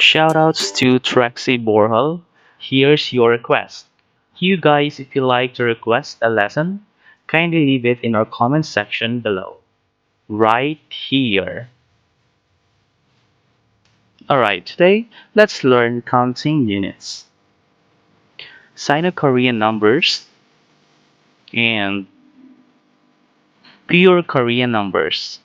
Shoutouts to Trexie Borhal. Here's your request. You guys, if you like to request a lesson, kindly leave it in our comment section below. Right here. Alright, today let's learn counting units, Sino-Korean numbers, and pure Korean numbers.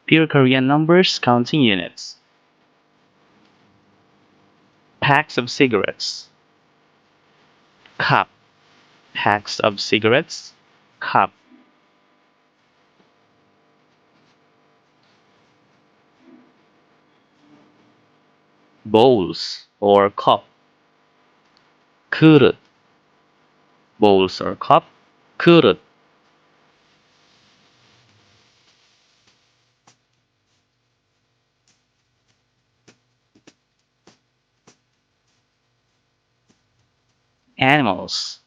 Pure Korean numbers counting units. Packs of cigarettes. Cup. Packs of cigarettes. Cup. Bowls or cup. 그릇. Bowls or cup. 그릇. Animals.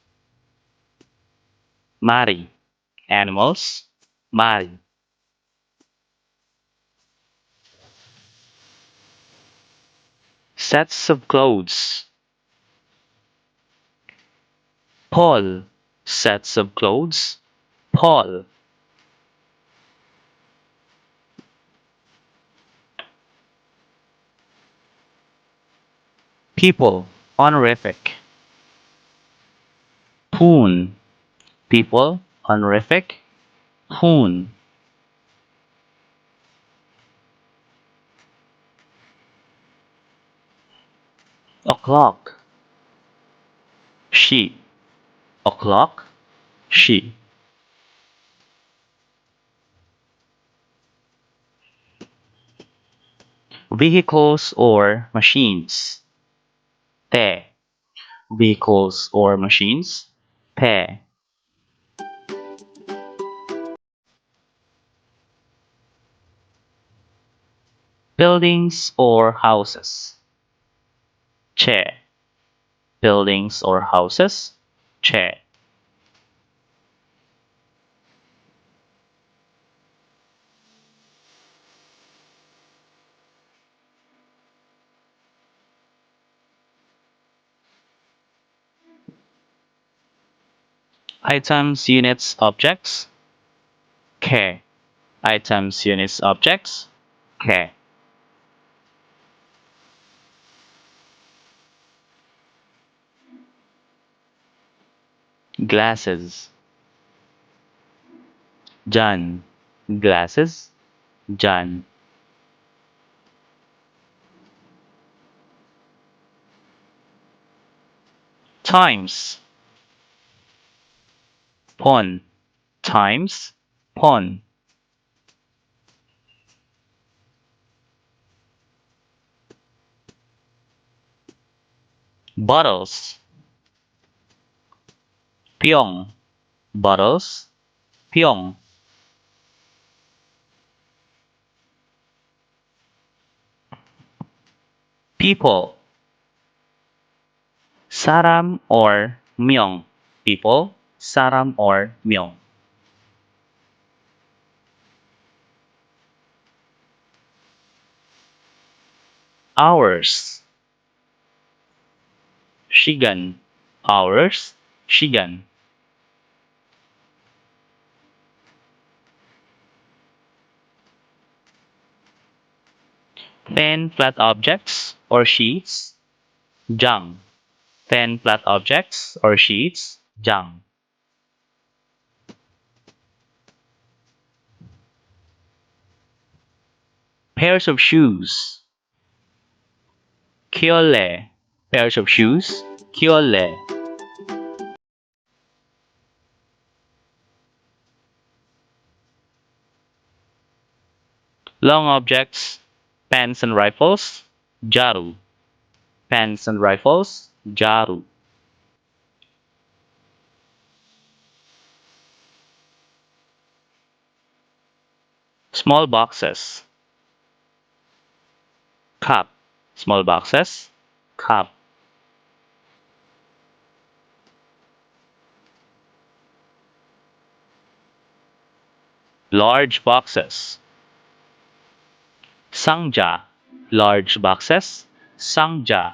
Mari. Animals. Mari. Sets of clothes. Paul. Sets of clothes. Paul. People. Honorific. Poon. People. Honorific. Poon. O'clock. She. O'clock. She. Vehicles or machines. Te. Vehicles or machines. Te. Buildings or houses. Che. Buildings or houses. Che. Items, units, objects. Ke. Items, units, objects. Ke. Glasses. Jan. Glasses. Jan. Times. Pon. Times. Pon. Bottles. Pyong. Bottles. Pyong. People. Saram or myong. People. Saram or myong. Hours. Shigan. Hours. Shigan. Pen flat objects or sheets. Jang. Pen flat objects or sheets. Jang. Pairs of shoes. Kyole. Pairs of shoes. Kyole. Long objects. Pens and rifles. Jaru. Pens and rifles. Jaru. Small boxes. Cup. Small boxes. Cup. Large boxes. Sangja, large boxes. Sangja.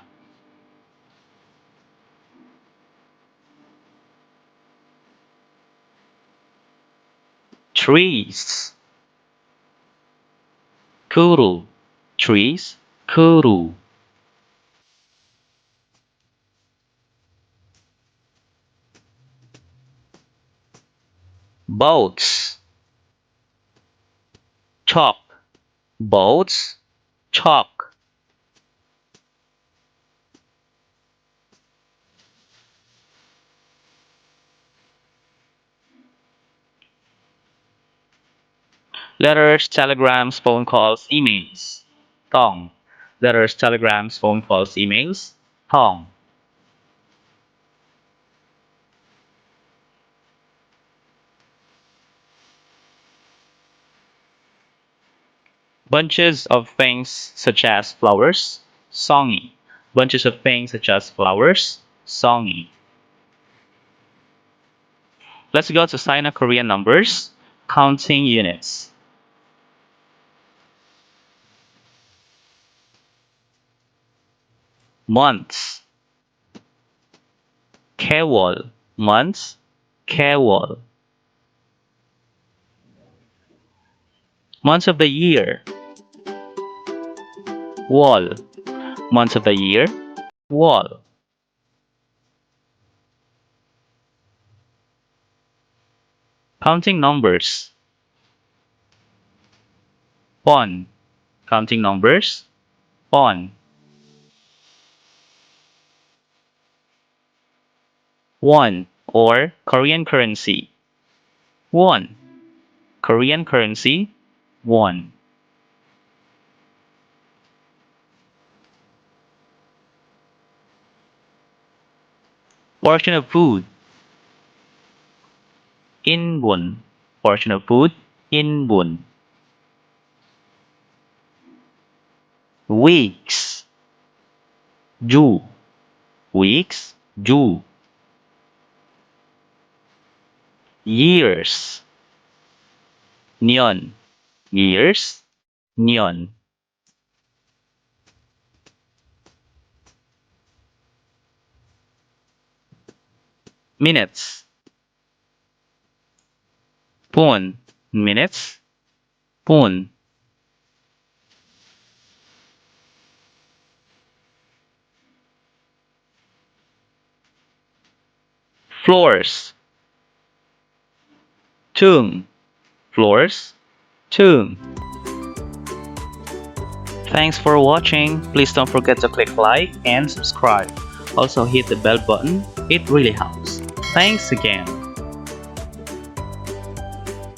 Trees. Kuru. Trees. Kuru. Boats. Chalk. Boats. Chalk. Letters, telegrams, phone calls, emails. Tong. Letters, telegrams, phone calls, emails. Tong. Bunches of things such as flowers. Songy. Bunches of things such as flowers. Songy. Let's go to Sino-Korean numbers. Counting units. Months. Kewol. Months. Kewol. Months of the year. Wall. Months of the year. Wall. Counting numbers. Pon. Counting numbers. Pon. Won or Korean currency. Won. Korean currency. Won. Portion of food. Inbun. Portion of food. Inbun. Weeks. Ju. Weeks. Ju. Years. Nyon. Years. Nyon. Minutes. Pun. Minutes. Pun. Floors. Tung. Floors. Tung. Thanks for watching. Please don't forget to click like and subscribe. Also hit the bell button. It really helps. Thanks again.